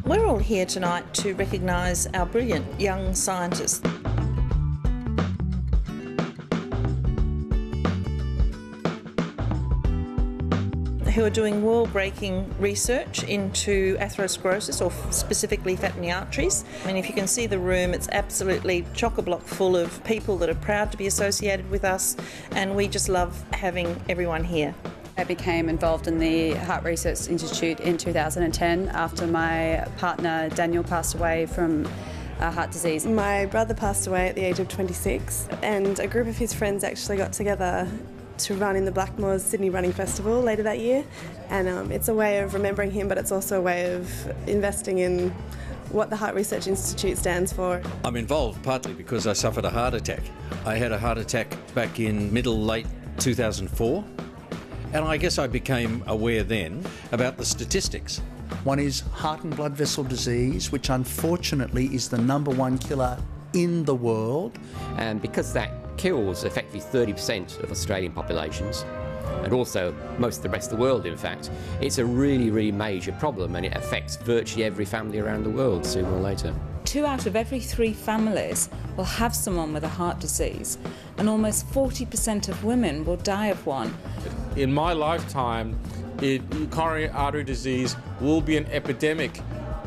We're all here tonight to recognise our brilliant young scientists. Who are doing world-breaking research into atherosclerosis, or specifically fat in the arteries. And if you can see the room, it's absolutely chock-a-block full of people that are proud to be associated with us, and we just love having everyone here. I became involved in the Heart Research Institute in 2010 after my partner Daniel passed away from heart disease. My brother passed away at the age of 26, and a group of his friends actually got together to run in the Blackmores Sydney Running Festival later that year, and it's a way of remembering him, but it's also a way of investing in what the Heart Research Institute stands for. I'm involved partly because I suffered a heart attack. I had a heart attack back in late 2004, and I guess I became aware then about the statistics. One is heart and blood vessel disease, which unfortunately is the #1 killer in the world. And because that kills effectively 30% of Australian populations, and also most of the rest of the world in fact, it's a really, really major problem, and it affects virtually every family around the world sooner or later. 2 out of every 3 families will have someone with a heart disease, and almost 40% of women will die of one. In my lifetime, coronary artery disease will be an epidemic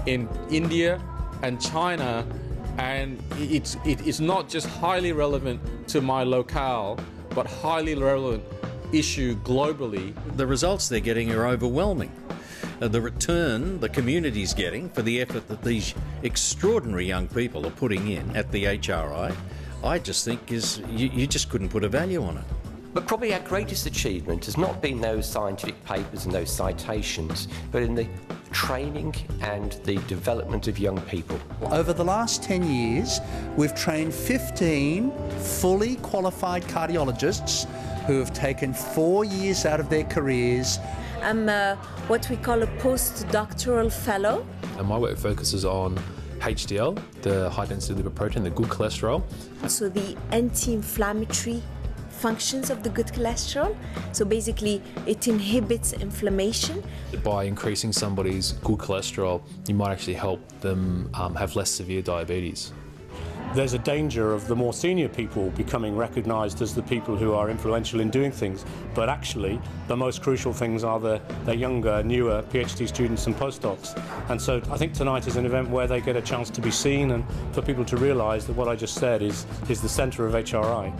in India and China, and it is not just highly relevant to my locale, but highly relevant issue globally. The results they're getting are overwhelming. The return the community's getting for the effort that these extraordinary young people are putting in at the HRI, I just think you just couldn't put a value on it. But probably our greatest achievement has not been those scientific papers and those citations, but in the training and the development of young people. Over the last 10 years, we've trained 15 fully qualified cardiologists who have taken 4 years out of their careers. I'm what we call a postdoctoral fellow. And my work focuses on HDL, the high-density lipoprotein, the good cholesterol. So the anti-inflammatory functions of the good cholesterol. So basically it inhibits inflammation. By increasing somebody's good cholesterol, you might actually help them have less severe diabetes. There's a danger of the more senior people becoming recognised as the people who are influential in doing things, but actually the most crucial things are the younger, newer PhD students and postdocs. And so I think tonight is an event where they get a chance to be seen and for people to realise that what I just said is the centre of HRI.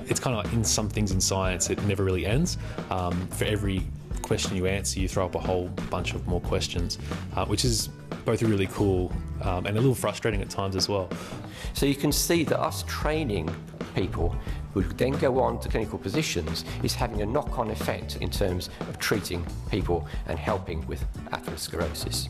It's kind of like in some things in science, it never really ends. For every question you answer, you throw up a whole bunch of more questions, which is both really cool and a little frustrating at times as well. So you can see that us training people who then go on to clinical positions is having a knock-on effect in terms of treating people and helping with atherosclerosis.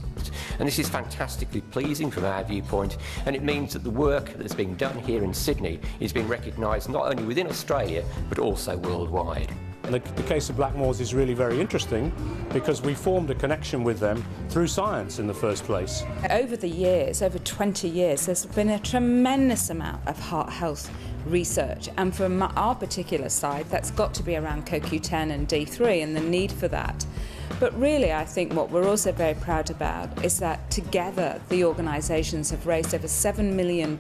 And this is fantastically pleasing from our viewpoint, and it means that the work that's being done here in Sydney is being recognised not only within Australia but also worldwide. The case of Blackmores is really very interesting because we formed a connection with them through science in the first place. Over the years, over 20 years, there's been a tremendous amount of heart health research, and from our particular side that's got to be around CoQ10 and D3 and the need for that. But really, I think what we're also very proud about is that together the organisations have raised over $7 million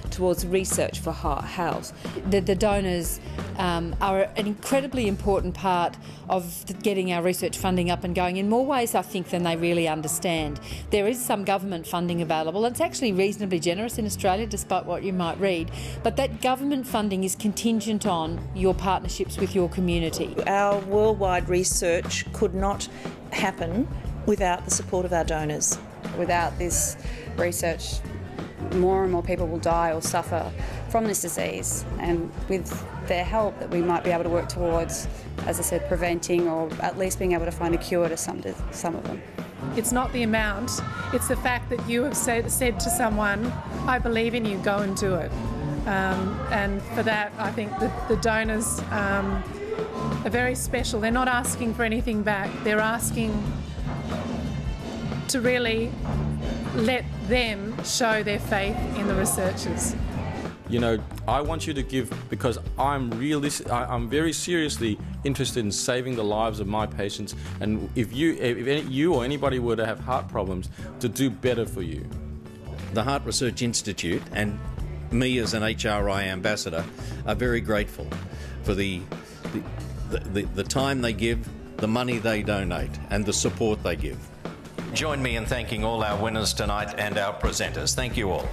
towards research for heart health. The donors are an incredibly important part of getting our research funding up and going in more ways, I think, than they really understand. There is some government funding available, and it's actually reasonably generous in Australia, despite what you might read. But that government funding is contingent on your partnerships with your community. Our worldwide research could not happen without the support of our donors. Without this research, more and more people will die or suffer from this disease, and with their help that we might be able to work towards, as I said, preventing or at least being able to find a cure to some of them. It's not the amount, it's the fact that you have said to someone, I believe in you, go and do it. And for that, I think the donors are very special. They're not asking for anything back, they're asking to really let them show their faith in the researchers. You know, I want you to give because I'm very seriously interested in saving the lives of my patients, and if you or anybody were to have heart problems, to do better for you. The Heart Research Institute and me as an HRI ambassador are very grateful for the time they give, the money they donate, and the support they give. Join me in thanking all our winners tonight and our presenters. Thank you all.